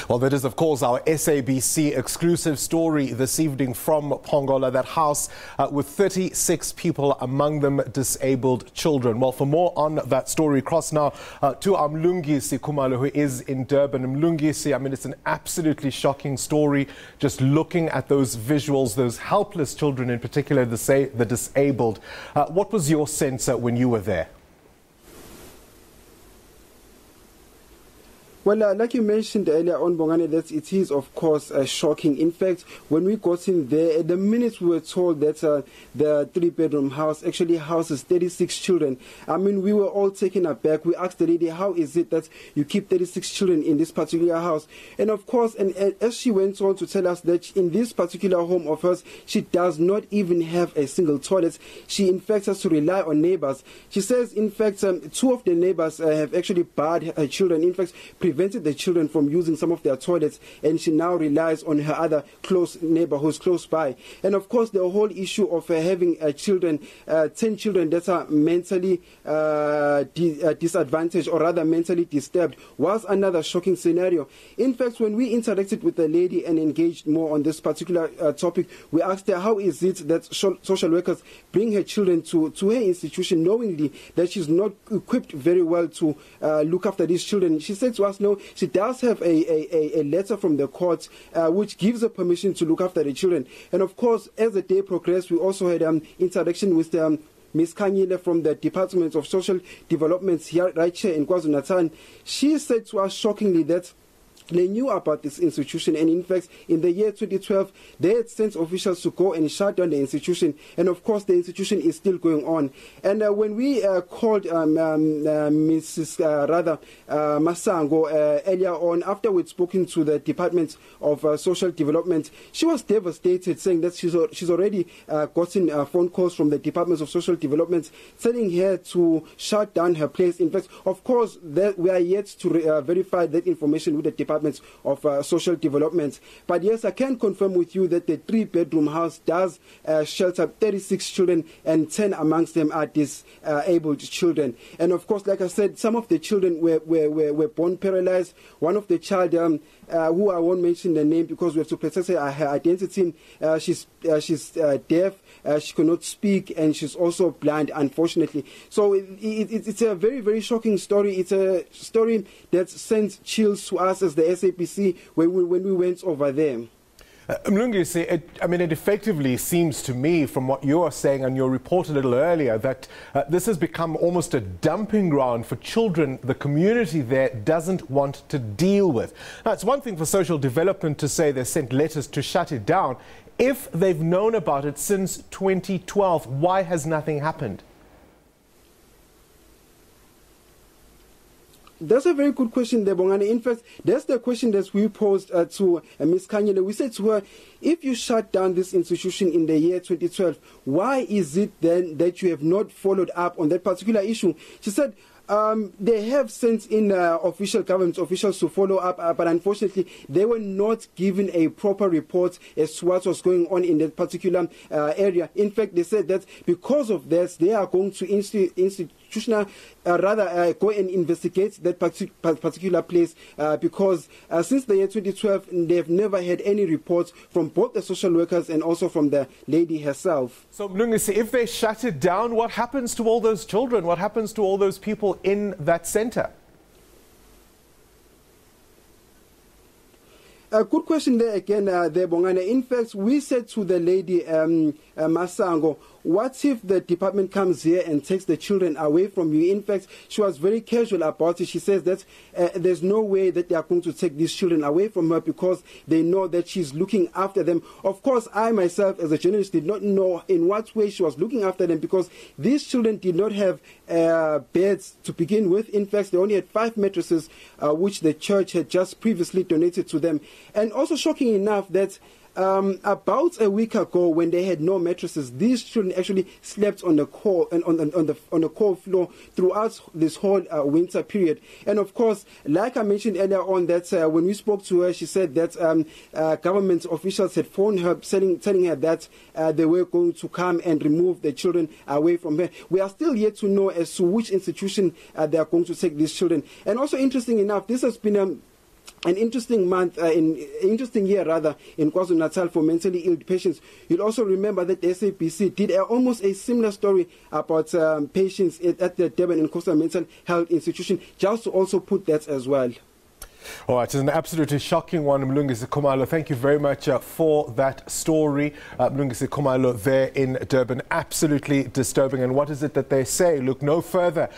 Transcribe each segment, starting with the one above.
Well, that is, of course, our SABC exclusive story this evening from Pongola, that house with 36 people, among them disabled children. Well, for more on that story, cross now to our Mlungisi Khumalo, who is in Durban. Mlungisi, I mean, it's an absolutely shocking story. Just looking at those visuals, those helpless children in particular, the disabled. What was your sense when you were there? Well, like you mentioned earlier on, Bongane, that it is, of course, shocking. In fact, when we got in there, the minute we were told that the three-bedroom house actually houses 36 children, I mean, we were all taken aback. We asked the lady, how is it that you keep 36 children in this particular house? And of course, and as she went on to tell us that in this particular home of hers, she does not even have a single toilet. She, in fact, has to rely on neighbors. She says, in fact, two of the neighbors have actually barred her children, in fact, prevented the children from using some of their toilets, and she now relies on her other close neighbor who's close by. And of course, the whole issue of having children, 10 children that are mentally disadvantaged, or rather mentally disturbed, was another shocking scenario. In fact, when we interacted with the lady and engaged more on this particular topic, we asked her, how is it that social workers bring her children to her institution knowingly that she's not equipped very well to look after these children? She said to us, no, she does have a letter from the court which gives her permission to look after the children. And of course, as the day progressed, we also had interaction with Ms. Kanyile from the Department of Social Development here, right here in KwaZulu-Natal. She said to us shockingly that they knew about this institution, and in fact, in the year 2012, they had sent officials to go and shut down the institution, and of course, the institution is still going on. And when we called Mrs. Masango earlier on, after we'd spoken to the Department of Social Development, she was devastated, saying that she's already gotten phone calls from the Department of Social Development telling her to shut down her place. In fact, of course, we are yet to verify that information with the Department of Social Development. But yes, I can confirm with you that the three-bedroom house does shelter 36 children, and 10 amongst them are disabled children. And of course, like I said, some of the children were born paralyzed. One of the child, who I won't mention the name because we have to protect her identity, she's deaf, she cannot speak, and she's also blind, unfortunately. So it's a very, very shocking story. It's a story that sends chills to us as the SABC when we went over there. Mlungisi, it effectively seems to me, from what you are saying and your report a little earlier, that this has become almost a dumping ground for children the community there doesn't want to deal with. Now, it's one thing for social development to say they sent letters to shut it down. If they've known about it since 2012, why has nothing happened? That's a very good question there, Bongane. In fact, that's the question that we posed to Ms. Kanyile. We said to her, if you shut down this institution in the year 2012, why is it then that you have not followed up on that particular issue? She said, they have sent in official government officials to follow up, but unfortunately, they were not given a proper report as to what was going on in that particular area. In fact, they said that because of this, they are going to go and investigate that particular place because since the year 2012, they have never had any reports from both the social workers and also from the lady herself. So, Mlungisi, if they shut it down, what happens to all those children? What happens to all those people in that center? A good question there again, Bongane. In fact, we said to the lady, Masango, what if the department comes here and takes the children away from you? In fact, she was very casual about it. She says that there's no way that they are going to take these children away from her because they know that she's looking after them. Of course, I myself, as a journalist, did not know in what way she was looking after them because these children did not have beds to begin with. In fact, they only had 5 mattresses, which the church had just previously donated to them. And also shocking enough that about a week ago, when they had no mattresses, these children actually slept on the cold floor throughout this whole winter period. And of course, like I mentioned earlier on, that when we spoke to her, she said that government officials had phoned her, telling her that they were going to come and remove the children away from her. We are still yet to know as to which institution they are going to take these children. And also, interesting enough, this has been an interesting year in KwaZulu-Natal for mentally ill patients. You'll also remember that the SABC did almost a similar story about patients at the Durban and Coastal Mental Health Institution, just to also put that as well. All right, it's an absolutely shocking one, Mlungisi Khumalo. Thank you very much for that story. Mlungisi Khumalo there in Durban, absolutely disturbing. And what is it that they say? Look no further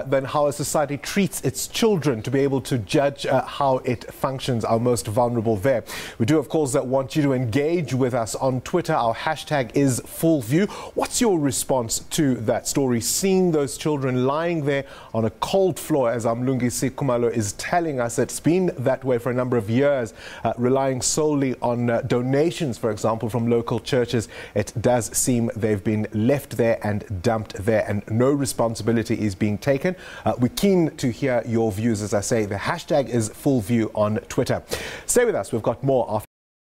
than how a society treats its children to be able to judge how it functions, our most vulnerable there. We do, of course, want you to engage with us on Twitter. Our hashtag is FullView. What's your response to that story? Seeing those children lying there on a cold floor, as Mlungisi Khumalo is telling us, it's been that way for a number of years, relying solely on donations, for example, from local churches. It does seem they've been left there and dumped there, and no responsibility is being taken. We're keen to hear your views. As I say, the hashtag is FullView on Twitter. Stay with us. We've got more after